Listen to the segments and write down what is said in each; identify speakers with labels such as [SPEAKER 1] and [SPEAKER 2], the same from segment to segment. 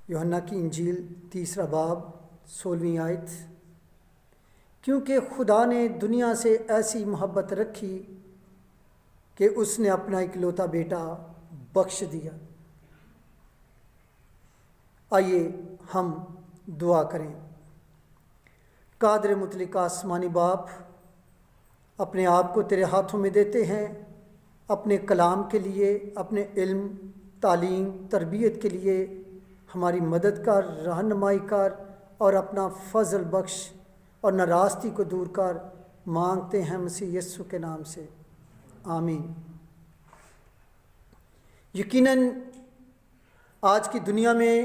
[SPEAKER 1] یوحنا کی انجیل 3 باب 16 آیت۔ کیونکہ خدا نے دنیا سے ایسی محبت رکھی کہ اس نے اپنا اکلوتا بیٹا بخش دیا۔ آئیے ہم دعا کریں۔ قادر مطلق آسمانی باپ، اپنے آپ کو تیرے ہاتھوں میں دیتے ہیں، اپنے کلام کے لیے، اپنے علم، تعلیم، تربیت کے لیے ہماری مدد کر، رہنمائی کر اور اپنا فضل بخش اور ناراستی کو دور کر، مانگتے ہیں مسیح یسوع کے نام سے، آمین۔ یقیناً آج کی دنیا میں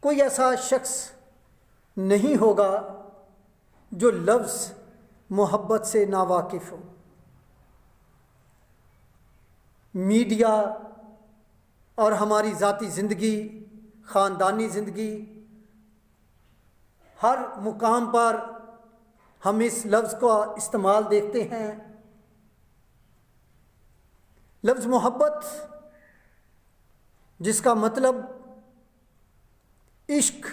[SPEAKER 1] کوئی ایسا شخص نہیں ہوگا جو لفظ محبت سے ناواقف ہو۔ میڈیا اور ہماری ذاتی زندگی، خاندانی زندگی، ہر مقام پر ہم اس لفظ کا استعمال دیکھتے ہیں۔ لفظ محبت، جس کا مطلب عشق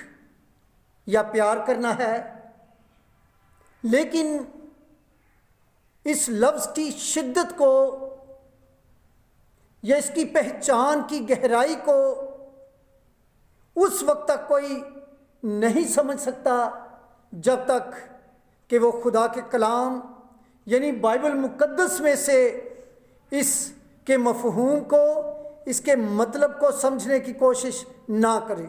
[SPEAKER 1] یا پیار کرنا ہے، لیکن اس لفظ کی شدت کو یا اس کی پہچان کی گہرائی کو اس وقت تک کوئی نہیں سمجھ سکتا جب تک کہ وہ خدا کے کلام یعنی بائبل مقدس میں سے اس کے مفہوم کو، اس کے مطلب کو سمجھنے کی کوشش نہ کرے۔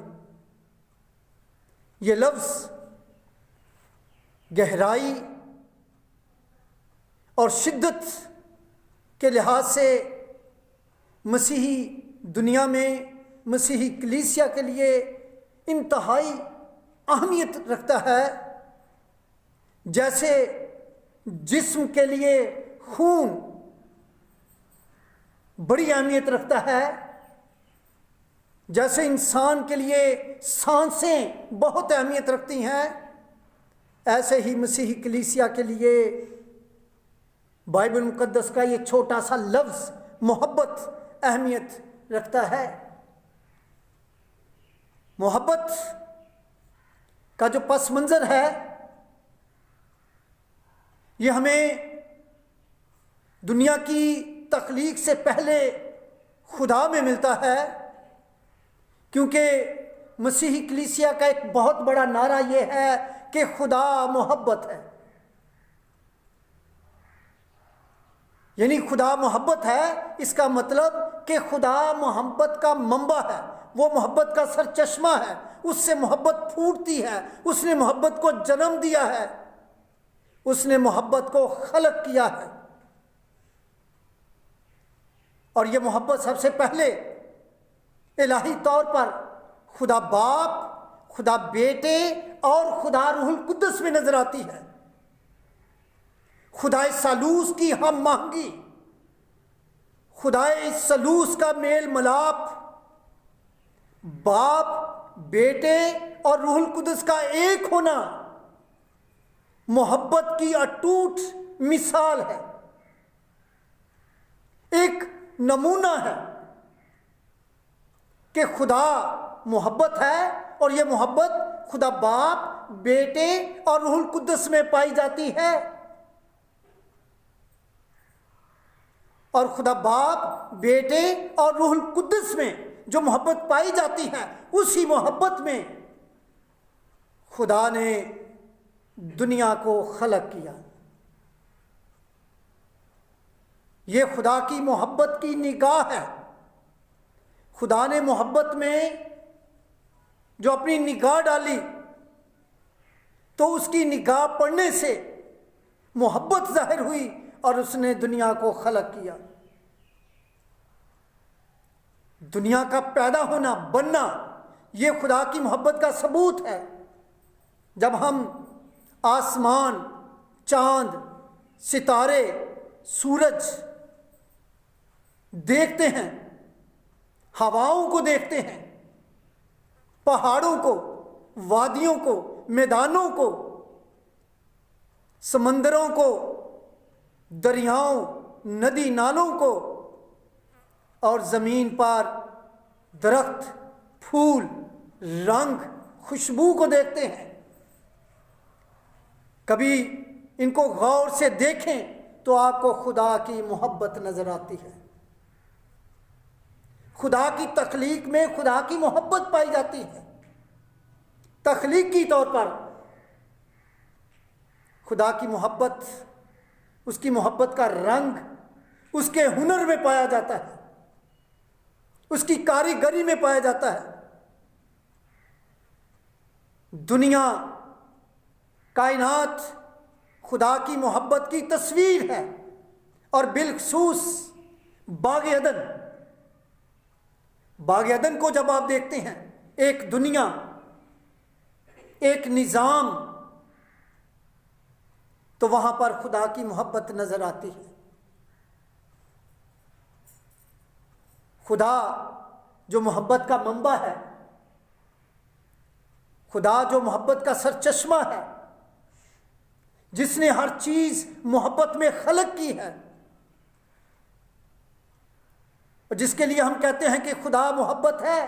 [SPEAKER 1] یہ لفظ گہرائی اور شدت کے لحاظ سے مسیحی دنیا میں، مسیحی کلیسیا کے لیے انتہائی اہمیت رکھتا ہے۔ جیسے جسم کے لیے خون بڑی اہمیت رکھتا ہے، جیسے انسان کے لیے سانسیں بہت اہمیت رکھتی ہیں، ایسے ہی مسیحی کلیسیا کے لیے بائبل مقدس کا یہ چھوٹا سا لفظ محبت اہمیت رکھتا ہے۔ محبت کا جو پس منظر ہے، یہ ہمیں دنیا کی تخلیق سے پہلے خدا میں ملتا ہے، کیونکہ مسیحی کلیسیا کا ایک بہت بڑا نعرہ یہ ہے کہ خدا محبت ہے، یعنی خدا محبت ہے۔ اس کا مطلب کہ خدا محبت کا منبع ہے، وہ محبت کا سر چشمہ ہے، اس سے محبت پھوٹتی ہے، اس نے محبت کو جنم دیا ہے، اس نے محبت کو خلق کیا ہے۔ اور یہ محبت سب سے پہلے الہی طور پر خدا باپ، خدا بیٹے اور خدا روح القدس میں نظر آتی ہے۔ خدا ثالوث کی ہم آہنگی، خدا ثالوث کا میل ملاپ، باپ، بیٹے اور روح القدس کا ایک ہونا محبت کی اٹوٹ مثال ہے، ایک نمونہ ہے کہ خدا محبت ہے، اور یہ محبت خدا باپ، بیٹے اور روح القدس میں پائی جاتی ہے۔ اور خدا باپ، بیٹے اور روح القدس میں جو محبت پائی جاتی ہے، اسی محبت میں خدا نے دنیا کو خلق کیا۔ یہ خدا کی محبت کی نگاہ ہے۔ خدا نے محبت میں جو اپنی نگاہ ڈالی، تو اس کی نگاہ پڑنے سے محبت ظاہر ہوئی اور اس نے دنیا کو خلق کیا۔ دنیا کا پیدا ہونا، بننا، یہ خدا کی محبت کا ثبوت ہے۔ جب ہم آسمان، چاند، ستارے، سورج دیکھتے ہیں، ہواؤں کو دیکھتے ہیں، پہاڑوں کو، وادیوں کو، میدانوں کو، سمندروں کو، دریاؤں، ندی نالوں کو، اور زمین پر درخت، پھول، رنگ، خوشبو کو دیکھتے ہیں، کبھی ان کو غور سے دیکھیں تو آپ کو خدا کی محبت نظر آتی ہے۔ خدا کی تخلیق میں خدا کی محبت پائی جاتی ہے۔ تخلیقی طور پر خدا کی محبت، اس کی محبت کا رنگ اس کے ہنر میں پایا جاتا ہے، اس کی کاریگری میں پایا جاتا ہے۔ دنیا، کائنات خدا کی محبت کی تصویر ہے، اور بالخصوص باغ عدن۔ باغ عدن کو جب آپ دیکھتے ہیں، ایک دنیا، ایک نظام، تو وہاں پر خدا کی محبت نظر آتی ہے۔ خدا جو محبت کا منبع ہے، خدا جو محبت کا سرچشمہ ہے، جس نے ہر چیز محبت میں خلق کی ہے، اور جس کے لیے ہم کہتے ہیں کہ خدا محبت ہے۔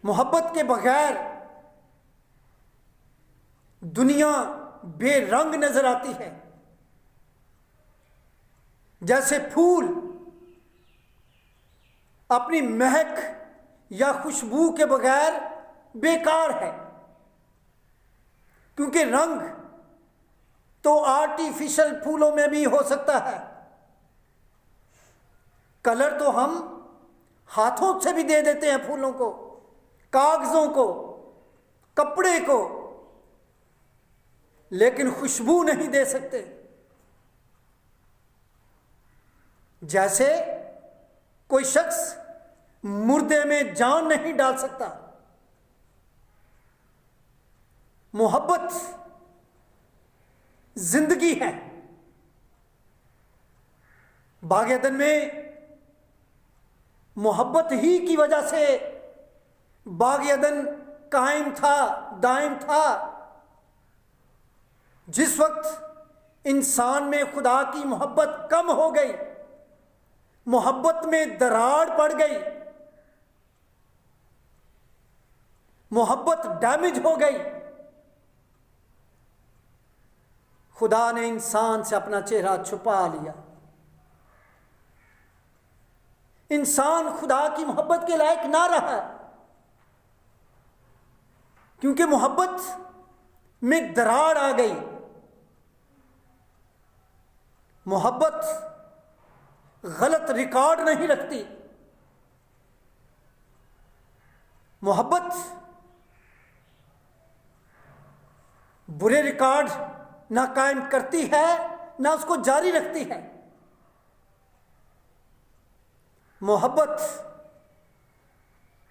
[SPEAKER 1] محبت کے بغیر دنیا بے رنگ نظر آتی ہے، جیسے پھول اپنی مہک یا خوشبو کے بغیر بیکار ہے، کیونکہ رنگ تو آرٹیفیشل پھولوں میں بھی ہو سکتا ہے، کلر تو ہم ہاتھوں سے بھی دے دیتے ہیں پھولوں کو، کاغذوں کو، کپڑے کو، لیکن خوشبو نہیں دے سکتے۔ جیسے کوئی شخص مردے میں جان نہیں ڈال سکتا، محبت زندگی ہے۔ باغ عدن میں محبت ہی کی وجہ سے باغ عدن قائم تھا، دائم تھا۔ جس وقت انسان میں خدا کی محبت کم ہو گئی، محبت میں دراڑ پڑ گئی، محبت ڈیمیج ہو گئی، خدا نے انسان سے اپنا چہرہ چھپا لیا۔ انسان خدا کی محبت کے لائق نہ رہا، کیونکہ محبت میں دراڑ آ گئی۔ محبت غلط ریکارڈ نہیں رکھتی، محبت برے ریکارڈ نہ قائم کرتی ہے، نہ اس کو جاری رکھتی ہے۔ محبت،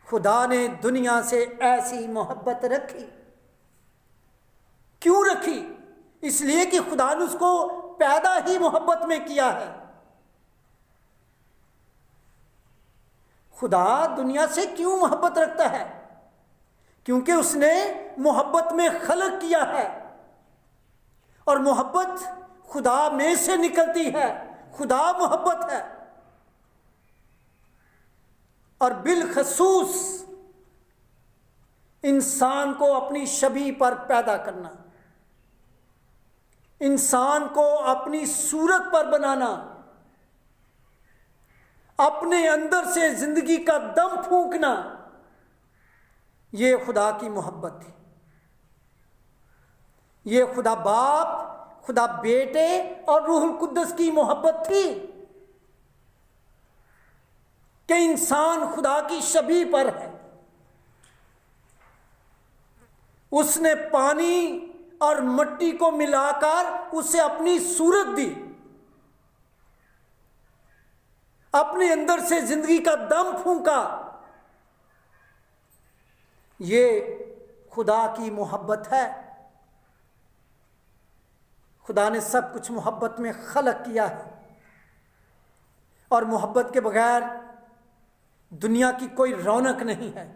[SPEAKER 1] خدا نے دنیا سے ایسی محبت رکھی۔ کیوں رکھی؟ اس لیے کہ خدا نے اس کو پیدا ہی محبت میں کیا ہے۔ خدا دنیا سے کیوں محبت رکھتا ہے؟ کیونکہ اس نے محبت میں خلق کیا ہے، اور محبت خدا میں سے نکلتی ہے۔ خدا محبت ہے، اور بالخصوص انسان کو اپنی شبیہ پر پیدا کرنا، انسان کو اپنی صورت پر بنانا، اپنے اندر سے زندگی کا دم پھونکنا، یہ خدا کی محبت تھی۔ یہ خدا باپ، خدا بیٹے اور روح القدس کی محبت تھی کہ انسان خدا کی شبیہ پر ہے۔ اس نے پانی اور مٹی کو ملا کر اسے اپنی صورت دی، اپنے اندر سے زندگی کا دم پھونکا۔ یہ خدا کی محبت ہے۔ خدا نے سب کچھ محبت میں خلق کیا ہے، اور محبت کے بغیر دنیا کی کوئی رونق نہیں ہے۔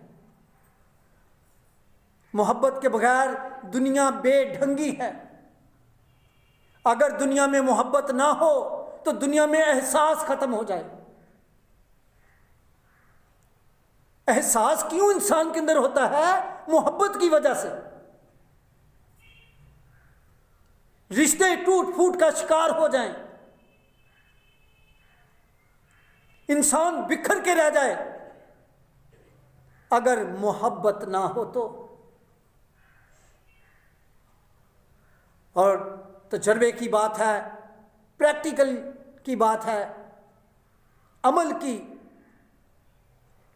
[SPEAKER 1] محبت کے بغیر دنیا بے ڈھنگی ہے۔ اگر دنیا میں محبت نہ ہو تو دنیا میں احساس ختم ہو جائے، احساس کیوں انسان کے اندر ہوتا ہے؟ محبت کی وجہ سے۔ رشتے ٹوٹ پھوٹ کا شکار ہو جائیں، انسان بکھر کے رہ جائے، اگر محبت نہ ہو تو۔ اور تجربے کی بات ہے، پریکٹیکل کی بات ہے، عمل کی،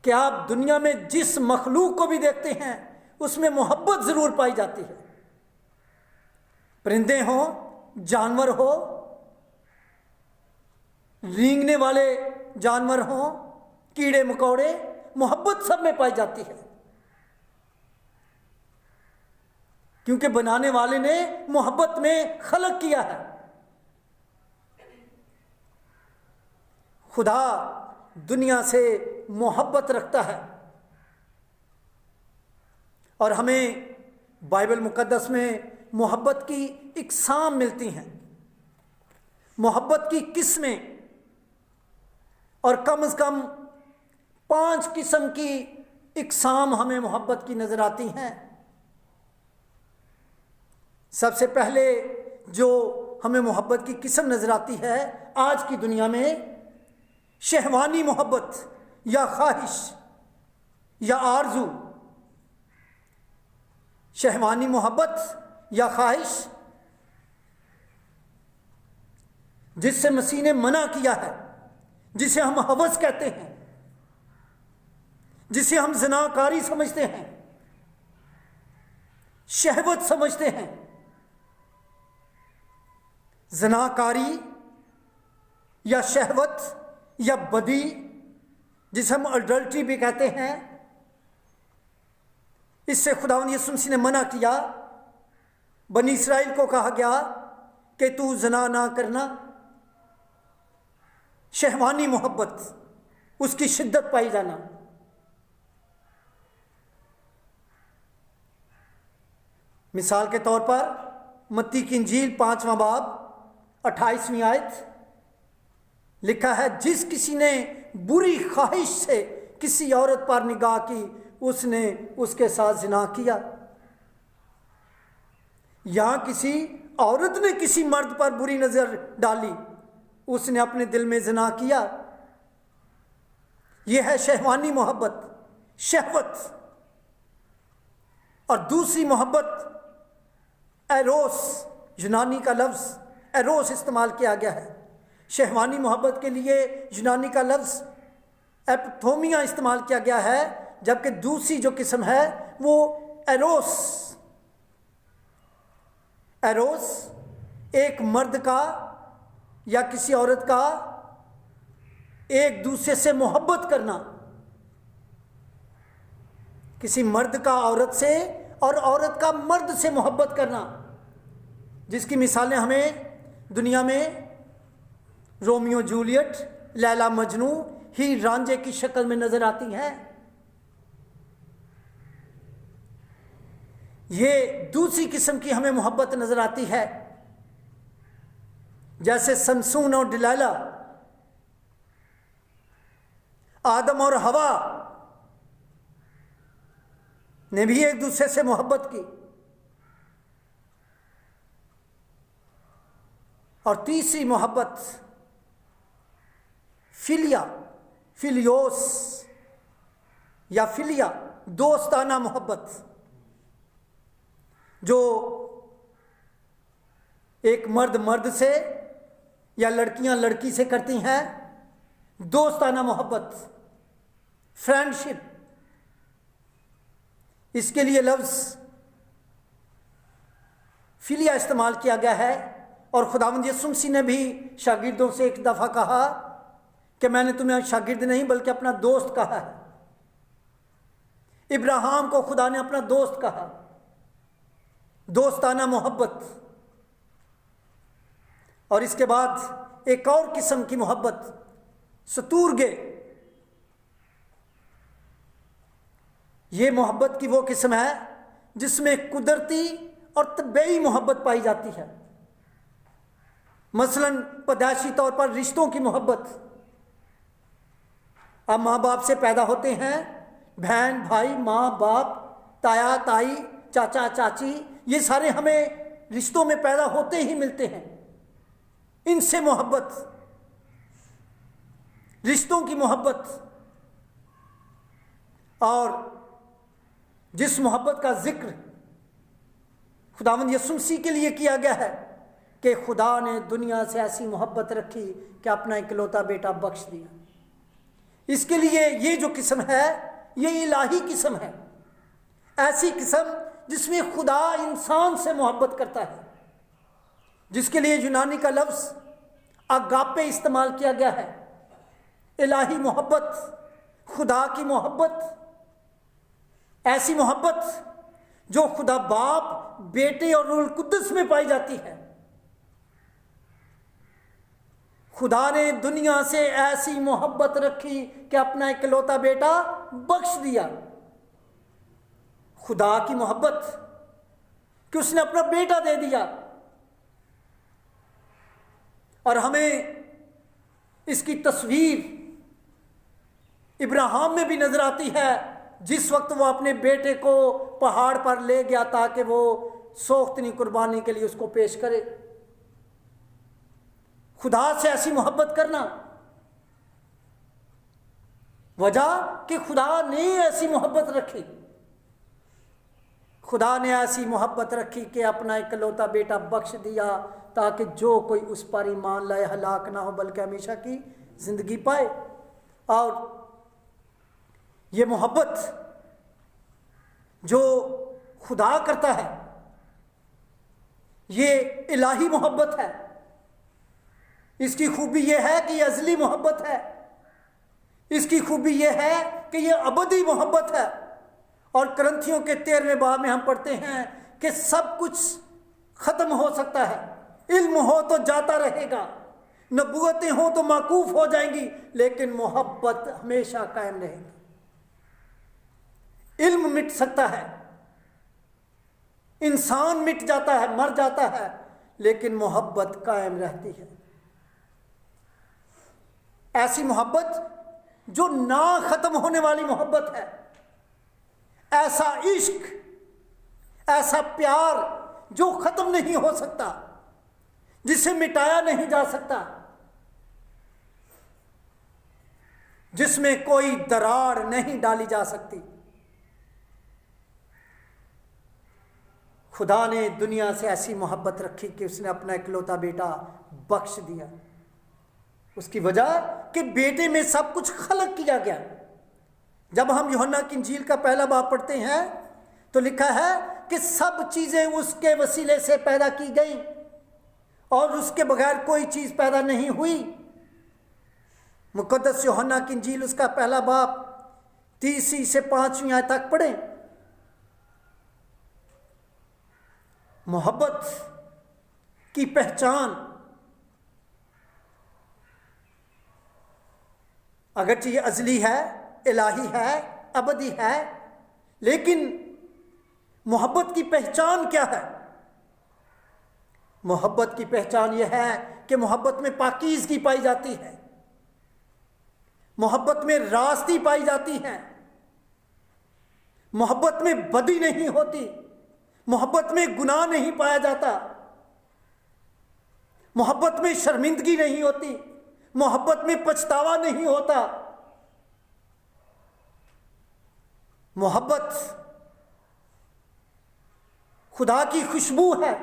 [SPEAKER 1] کہ آپ دنیا میں جس مخلوق کو بھی دیکھتے ہیں اس میں محبت ضرور پائی جاتی ہے۔ پرندے ہوں، جانور ہو، رینگنے والے جانور ہوں، کیڑے مکوڑے، محبت سب میں پائی جاتی ہے، کیونکہ بنانے والے نے محبت میں خلق کیا ہے۔ خدا دنیا سے محبت رکھتا ہے، اور ہمیں بائبل مقدس میں محبت کی اقسام ملتی ہیں، محبت کی قسمیں، اور کم از کم 5 قسم کی اقسام ہمیں محبت کی نظر آتی ہیں۔ سب سے پہلے جو ہمیں محبت کی قسم نظر آتی ہے آج کی دنیا میں، شہوانی محبت یا خواہش یا آرزو۔ شہوانی محبت یا خواہش، جس سے مسیح نے منع کیا ہے، جسے ہم ہوس کہتے ہیں، جسے ہم زناکاری سمجھتے ہیں، شہوت سمجھتے ہیں۔ زناکاری یا شہوت یا بدی، جسے ہم اڈلٹری بھی کہتے ہیں، اس سے خداوند یسوع مسیح نے منع کیا۔ بنی اسرائیل کو کہا گیا کہ تو زنا نہ کرنا۔ شہوانی محبت، اس کی شدت پائی جانا۔ مثال کے طور پر متی کی انجیل 5واں باب 28ویں آیت لکھا ہے، جس کسی نے بری خواہش سے کسی عورت پر نگاہ کی اس نے اس کے ساتھ زنا کیا۔ یہاں کسی عورت نے کسی مرد پر بری نظر ڈالی، اس نے اپنے دل میں زنا کیا۔ یہ ہے شہوانی محبت، شہوت۔ اور دوسری محبت ایروس، یونانی کا لفظ ایروس استعمال کیا گیا ہے۔ شہوانی محبت کے لیے یونانی کا لفظ ایپتھومیا استعمال کیا گیا ہے، جبکہ دوسری جو قسم ہے وہ ایروس۔ ایروس ایک مرد کا یا کسی عورت کا ایک دوسرے سے محبت کرنا، کسی مرد کا عورت سے اور عورت کا مرد سے محبت کرنا، جس کی مثالیں ہمیں دنیا میں رومیو جولیٹ، لیلا مجنو، ہیر رانجھے کی شکل میں نظر آتی ہیں۔ یہ دوسری قسم کی ہمیں محبت نظر آتی ہے، جیسے سمسون اور ڈلیلا، آدم اور ہوا نے بھی ایک دوسرے سے محبت کی۔ اور تیسری محبت فلیا، فلیوس یا فلیا، دوستانہ محبت، جو ایک مرد مرد سے یا لڑکیاں لڑکی سے کرتی ہیں، دوستانہ محبت، فرینڈشپ۔ اس کے لیے لفظ فلیا استعمال کیا گیا ہے، اور خداوند یسوع مسیح نے بھی شاگردوں سے ایک دفعہ کہا کہ میں نے تمہیں شاگرد نہیں بلکہ اپنا دوست کہا ہے۔ ابراہیم کو خدا نے اپنا دوست کہا، دوستانہ محبت۔ اور اس کے بعد ایک اور قسم کی محبت، ستورگے۔ یہ محبت کی وہ قسم ہے جس میں قدرتی اور طبعی محبت پائی جاتی ہے، مثلا پیدائشی طور پر رشتوں کی محبت۔ آپ ماں باپ سے پیدا ہوتے ہیں، بہن بھائی، ماں باپ، تایا تائی، چاچا چاچی، یہ سارے ہمیں رشتوں میں پیدا ہوتے ہی ملتے ہیں۔ ان سے محبت، رشتوں کی محبت، اور جس محبت کا ذکر خداوند یسوع مسیح کے لیے کیا گیا ہے کہ خدا نے دنیا سے ایسی محبت رکھی کہ اپنا اکلوتا بیٹا بخش دیا، اس کے لیے یہ جو قسم ہے یہ الہی قسم ہے، ایسی قسم جس میں خدا انسان سے محبت کرتا ہے، جس کے لیے یونانی کا لفظ اگاپے استعمال کیا گیا ہے۔ الہی محبت، خدا کی محبت، ایسی محبت جو خدا باپ، بیٹے اور روح القدس میں پائی جاتی ہے۔ خدا نے دنیا سے ایسی محبت رکھی کہ اپنا اکلوتا بیٹا بخش دیا۔ خدا کی محبت کہ اس نے اپنا بیٹا دے دیا، اور ہمیں اس کی تصویر ابراہیم میں بھی نظر آتی ہے، جس وقت وہ اپنے بیٹے کو پہاڑ پر لے گیا تاکہ وہ سوختنی قربانی کے لیے اس کو پیش کرے۔ خدا سے ایسی محبت کرنا، وجہ کہ خدا نے ایسی محبت رکھی، خدا نے ایسی محبت رکھی کہ اپنا اکلوتا بیٹا بخش دیا تاکہ جو کوئی اس پر ایمان لائے ہلاک نہ ہو بلکہ ہمیشہ کی زندگی پائے۔ اور یہ محبت جو خدا کرتا ہے یہ الہی محبت ہے۔ اس کی خوبی یہ ہے کہ یہ ازلی محبت ہے، اس کی خوبی یہ ہے کہ یہ ابدی محبت ہے۔ اور کرنتھیوں کے 13ویں باب میں ہم پڑھتے ہیں کہ سب کچھ ختم ہو سکتا ہے، علم ہو تو جاتا رہے گا، نبوتیں ہوں تو موقوف ہو جائیں گی، لیکن محبت ہمیشہ قائم رہے گی۔ علم مٹ سکتا ہے، انسان مٹ جاتا ہے، مر جاتا ہے، لیکن محبت قائم رہتی ہے۔ ایسی محبت جو نہ ختم ہونے والی محبت ہے، ایسا عشق، ایسا پیار جو ختم نہیں ہو سکتا، جسے مٹایا نہیں جا سکتا، جس میں کوئی دراڑ نہیں ڈالی جا سکتی۔ خدا نے دنیا سے ایسی محبت رکھی کہ اس نے اپنا اکلوتا بیٹا بخش دیا۔ اس کی وجہ کہ بیٹے میں سب کچھ خلق کیا گیا۔ جب ہم یوحنا کی انجیل کا پہلا باب پڑھتے ہیں تو لکھا ہے کہ سب چیزیں اس کے وسیلے سے پیدا کی گئیں اور اس کے بغیر کوئی چیز پیدا نہیں ہوئی۔ مقدس یوحنا کی انجیل اس کا پہلا باب 30 سے 5 آیت تک پڑھیں۔ محبت کی پہچان اگرچہ یہ ازلی ہے، الہی ہے، ابدی ہے، لیکن محبت کی پہچان کیا ہے؟ محبت کی پہچان یہ ہے کہ محبت میں پاکیزگی پائی جاتی ہے، محبت میں راستی پائی جاتی ہے، محبت میں بدی نہیں ہوتی، محبت میں گناہ نہیں پایا جاتا، محبت میں شرمندگی نہیں ہوتی، محبت میں پچھتاوا نہیں ہوتا۔ محبت خدا کی خوشبو ہے،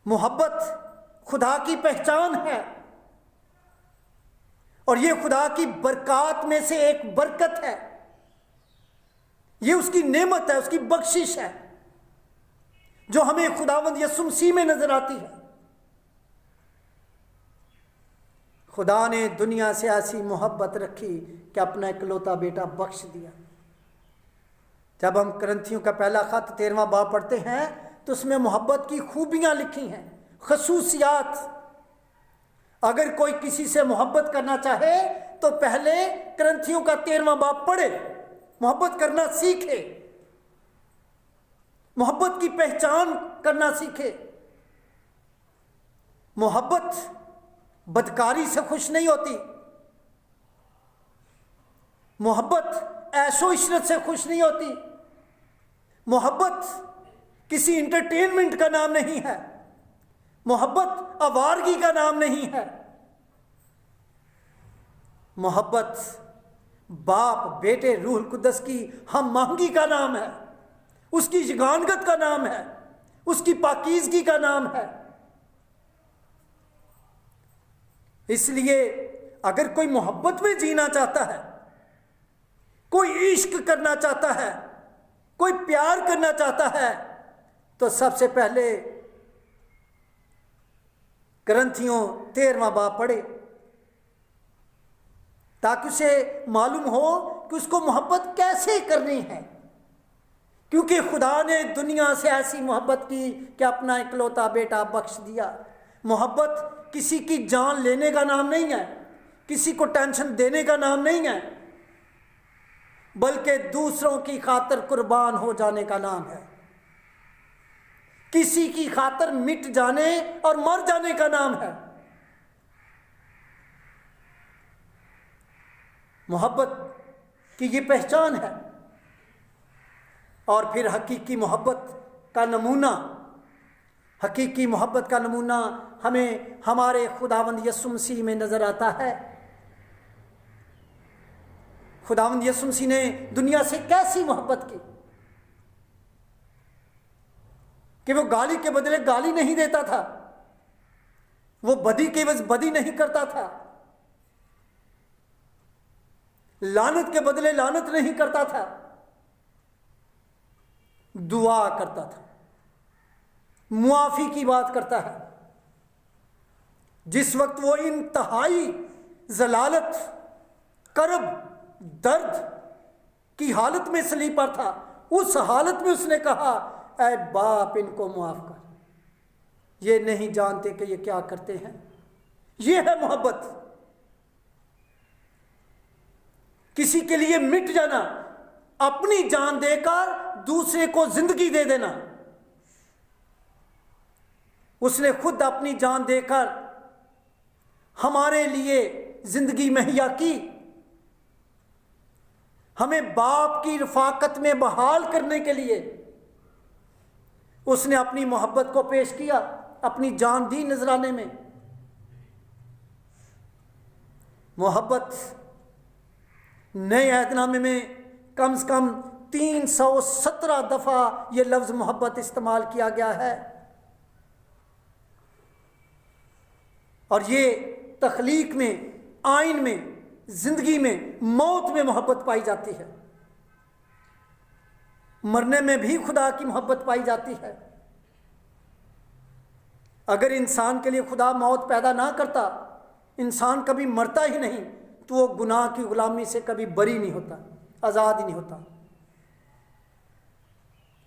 [SPEAKER 1] محبت خدا کی پہچان ہے، اور یہ خدا کی برکات میں سے ایک برکت ہے، یہ اس کی نعمت ہے، اس کی بخشش ہے جو ہمیں خداوند یسوع مسیح میں نظر آتی ہے۔ خدا نے دنیا سے ایسی محبت رکھی کہ اپنا اکلوتا بیٹا بخش دیا۔ جب ہم کرنتھیوں کا پہلا خط 13واں باب پڑھتے ہیں تو اس میں محبت کی خوبیاں لکھی ہیں، خصوصیات۔ اگر کوئی کسی سے محبت کرنا چاہے تو پہلے کرنتھیوں کا 13واں باب پڑھے، محبت کرنا سیکھے، محبت کی پہچان کرنا سیکھے۔ محبت بدکاری سے خوش نہیں ہوتی، محبت عیش و عشرت سے خوش نہیں ہوتی، محبت کسی انٹرٹینمنٹ کا نام نہیں ہے، محبت آوارگی کا نام نہیں ہے، محبت باپ بیٹے روح القدس کی ہم آہنگی کا نام ہے، اس کی یگانگت کا نام ہے، اس کی پاکیزگی کا نام ہے۔ اس لیے اگر کوئی محبت میں جینا چاہتا ہے، کوئی عشق کرنا چاہتا ہے، کوئی پیار کرنا چاہتا ہے، تو سب سے پہلے کرنتھیوں 13واں باب پڑھے، تاکہ اسے معلوم ہو کہ اس کو محبت کیسے کرنی ہے۔ کیونکہ خدا نے دنیا سے ایسی محبت کی کہ اپنا اکلوتا بیٹا بخش دیا۔ محبت کسی کی جان لینے کا نام نہیں ہے، کسی کو ٹینشن دینے کا نام نہیں ہے، بلکہ دوسروں کی خاطر قربان ہو جانے کا نام ہے، کسی کی خاطر مٹ جانے اور مر جانے کا نام ہے۔ محبت کی یہ پہچان ہے۔ اور پھر حقیقی محبت کا نمونہ، حقیقی محبت کا نمونہ ہمیں ہمارے خداوند یسوع مسیح میں نظر آتا ہے۔ خداوند یسوع مسیح نے دنیا سے کیسی محبت کی کہ وہ گالی کے بدلے گالی نہیں دیتا تھا، وہ بدی کے عوض بدی نہیں کرتا تھا، لعنت کے بدلے لعنت نہیں کرتا تھا، دعا کرتا تھا، معافی کی بات کرتا ہے۔ جس وقت وہ انتہائی ضلالت، کرب، درد کی حالت میں صلیب پر تھا، اس حالت میں اس نے کہا اے باپ ان کو معاف کر، یہ نہیں جانتے کہ یہ کیا کرتے ہیں۔ یہ ہے محبت، کسی کے لیے مٹ جانا، اپنی جان دے کر دوسرے کو زندگی دے دینا۔ اس نے خود اپنی جان دے کر ہمارے لیے زندگی مہیا کی، ہمیں باپ کی رفاقت میں بحال کرنے کے لیے اس نے اپنی محبت کو پیش کیا، اپنی جان دی نذرانے میں۔ محبت نئے عہد نامے میں کم سے کم 317 دفعہ یہ لفظ محبت استعمال کیا گیا ہے، اور یہ تخلیق میں، آئین میں، زندگی میں، موت میں محبت پائی جاتی ہے۔ مرنے میں بھی خدا کی محبت پائی جاتی ہے۔ اگر انسان کے لیے خدا موت پیدا نہ کرتا، انسان کبھی مرتا ہی نہیں، تو وہ گناہ کی غلامی سے کبھی بری نہیں ہوتا، آزاد ہی نہیں ہوتا۔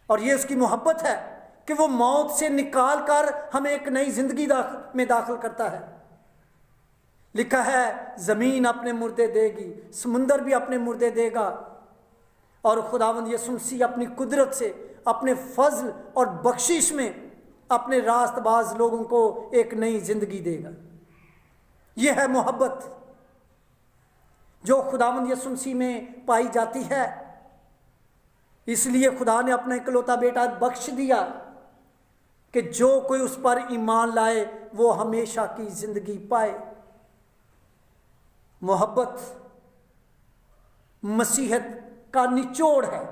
[SPEAKER 1] اور یہ اس کی محبت ہے کہ وہ موت سے نکال کر ہمیں ایک نئی زندگی میں داخل کرتا ہے۔ لکھا ہے زمین اپنے مردے دے گی، سمندر بھی اپنے مردے دے گا، اور خداوند یسوع مسیح اپنی قدرت سے، اپنے فضل اور بخشش میں اپنے راست باز لوگوں کو ایک نئی زندگی دے گا۔ یہ ہے محبت جو خداوند یسوع مسیح میں پائی جاتی ہے۔ اس لیے خدا نے اپنا اکلوتا بیٹا بخش دیا کہ جو کوئی اس پر ایمان لائے وہ ہمیشہ کی زندگی پائے۔ محبت مسیحیت کا نچوڑ ہے۔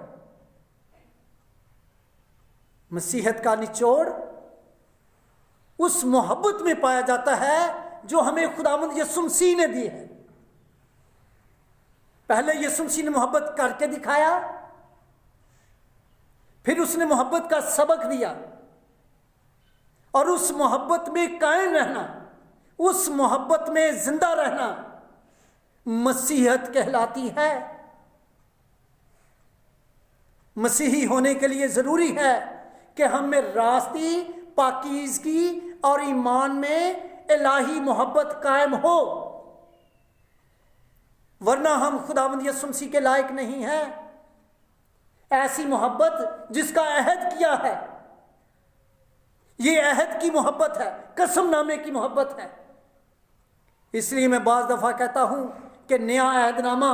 [SPEAKER 1] مسیحیت کا نچوڑ اس محبت میں پایا جاتا ہے جو ہمیں خداوند یسوع مسیح نے دی ہے۔ پہلے یسوع مسیح نے محبت کر کے دکھایا، پھر اس نے محبت کا سبق دیا، اور اس محبت میں قائم رہنا، اس محبت میں زندہ رہنا مسیحیت کہلاتی ہے۔ مسیحی ہونے کے لیے ضروری ہے کہ ہم میں راستی، پاکیزگی اور ایمان میں الہی محبت قائم ہو، ورنہ ہم خداوند یسوع مسیح کے لائق نہیں ہیں۔ ایسی محبت جس کا عہد کیا ہے، یہ عہد کی محبت ہے، قسم نامے کی محبت ہے۔ اس لیے میں بعض دفعہ کہتا ہوں کہ نیا عہد نامہ